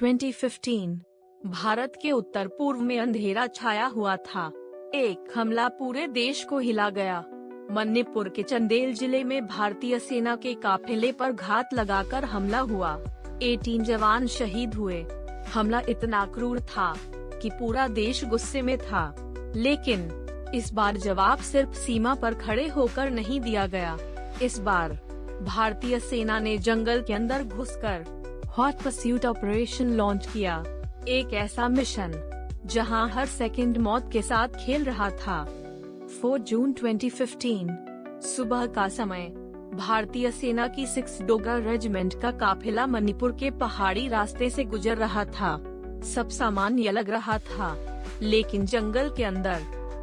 2015 भारत के उत्तर पूर्व में अंधेरा छाया हुआ था। एक हमला पूरे देश को हिला गया। मणिपुर के चंदेल जिले में भारतीय सेना के काफिले पर घात लगाकर हमला हुआ। 18 जवान शहीद हुए। हमला इतना क्रूर था कि पूरा देश गुस्से में था, लेकिन इस बार जवाब सिर्फ सीमा पर खड़े होकर नहीं दिया गया। इस बार भारतीय सेना ने जंगल के अंदर घुसकर हॉट परस्यूट ऑपरेशन लॉन्च किया। एक ऐसा मिशन जहां हर सेकंड मौत के साथ खेल रहा था। 4 जून 2015 सुबह का समय भारतीय सेना की 6 डोगरा रेजिमेंट का काफिला मणिपुर के पहाड़ी रास्ते से गुजर रहा था। सब सामान्य लग रहा था, लेकिन जंगल के अंदर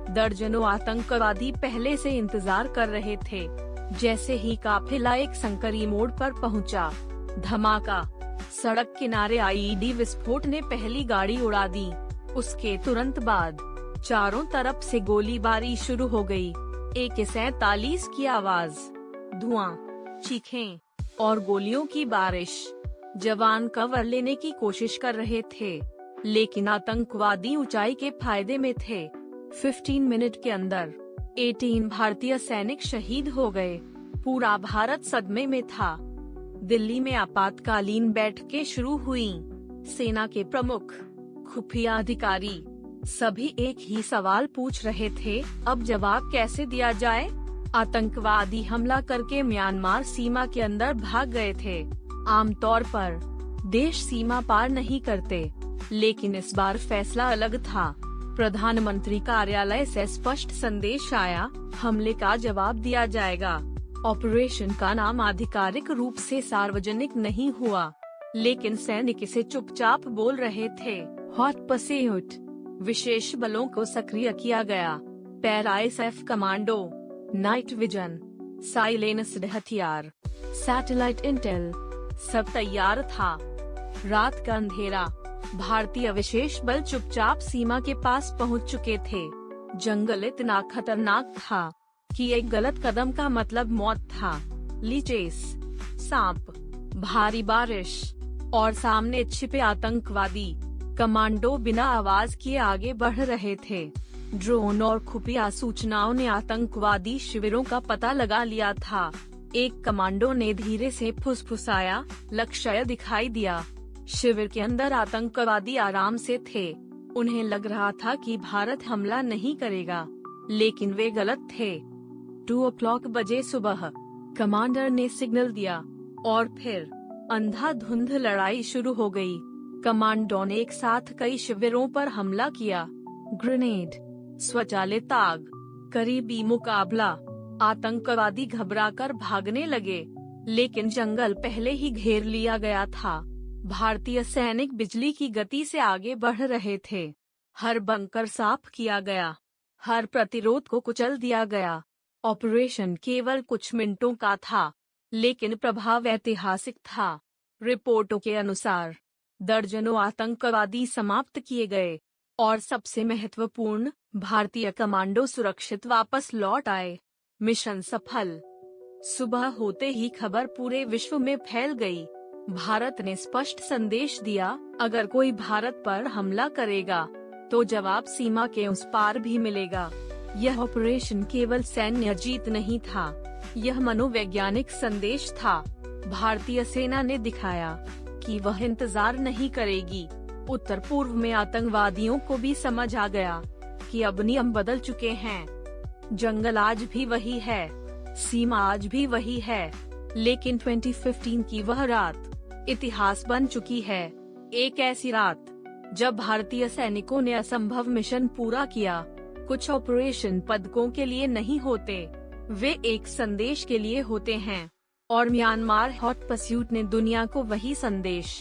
दर्जनों आतंकवादी पहले से इंतजार कर रहे थे। जैसे ही काफिला एक संकरी मोड़ पर पहुंचा, धमाका। सड़क किनारे आईईडी विस्फोट ने पहली गाड़ी उड़ा दी। उसके तुरंत बाद चारों तरफ से गोलीबारी शुरू हो गई। AK-47 की आवाज, धुआं, चीखें और गोलियों की बारिश। जवान कवर लेने की कोशिश कर रहे थे, लेकिन आतंकवादी ऊंचाई के फायदे में थे। 15 मिनट के अंदर 18 भारतीय सैनिक शहीद हो गए। पूरा भारत सदमे में था। दिल्ली में आपातकालीन बैठकें शुरू हुई। सेना के प्रमुख, खुफिया अधिकारी सभी एक ही सवाल पूछ रहे थे, अब जवाब कैसे दिया जाए? आतंकवादी हमला करके म्यांमार सीमा के अंदर भाग गए थे। आमतौर पर देश सीमा पार नहीं करते, लेकिन इस बार फैसला अलग था। प्रधानमंत्री कार्यालय से स्पष्ट संदेश आया, हमले का जवाब दिया जाएगा। ऑपरेशन का नाम आधिकारिक रूप से सार्वजनिक नहीं हुआ, लेकिन सैनिक इसे चुपचाप बोल रहे थे। Hot pursuit. विशेष बलों को सक्रिय किया गया। पैरा-SF कमांडो, नाइट विजन, साइलेंस्ड हथियार, सैटेलाइट इंटेल, सब तैयार था। रात का अंधेरा। भारतीय विशेष बल चुपचाप सीमा के पास पहुंच चुके थे। जंगल इतना खतरनाक था कि एक गलत कदम का मतलब मौत था। लीचेस, सांप, भारी बारिश और सामने छिपे आतंकवादी। कमांडो बिना आवाज किए आगे बढ़ रहे थे। ड्रोन और खुफिया सूचनाओं ने आतंकवादी शिविरों का पता लगा लिया था। एक कमांडो ने धीरे से फुसफुसाया, लक्ष्य दिखाई दिया। शिविर के अंदर आतंकवादी आराम से थे। उन्हें लग रहा था कि भारत हमला नहीं करेगा, लेकिन वे गलत थे। 2 बजे सुबह कमांडर ने सिग्नल दिया और फिर अंधाधुंध लड़ाई शुरू हो गई। कमांडो ने एक साथ कई शिविरों पर हमला किया। ग्रेनेड, स्वचालित आग, करीबी मुकाबला। आतंकवादी घबराकर भागने लगे, लेकिन जंगल पहले ही घेर लिया गया था। भारतीय सैनिक बिजली की गति से आगे बढ़ रहे थे। हर बंकर साफ किया गया, हर प्रतिरोध को कुचल दिया गया। ऑपरेशन केवल कुछ मिनटों का था, लेकिन प्रभाव ऐतिहासिक था। रिपोर्टों के अनुसार दर्जनों आतंकवादी समाप्त किए गए और सबसे महत्वपूर्ण, भारतीय कमांडो सुरक्षित वापस लौट आए। मिशन सफल। सुबह होते ही खबर पूरे विश्व में फैल गई। भारत ने स्पष्ट संदेश दिया, अगर कोई भारत पर हमला करेगा तो जवाब सीमा के उस पार भी मिलेगा। यह ऑपरेशन केवल सैन्य जीत नहीं था, यह मनोवैज्ञानिक संदेश था। भारतीय सेना ने दिखाया कि वह इंतजार नहीं करेगी। उत्तर पूर्व में आतंकवादियों को भी समझ आ गया कि अब नियम बदल चुके हैं। जंगल आज भी वही है, सीमा आज भी वही है, लेकिन 2015 की वह रात इतिहास बन चुकी है। एक ऐसी रात जब भारतीय सैनिकों ने असंभव मिशन पूरा किया। कुछ ऑपरेशन पदकों के लिए नहीं होते, वे एक संदेश के लिए होते हैं, और म्यांमार हॉट परस्यूट ने दुनिया को वही संदेश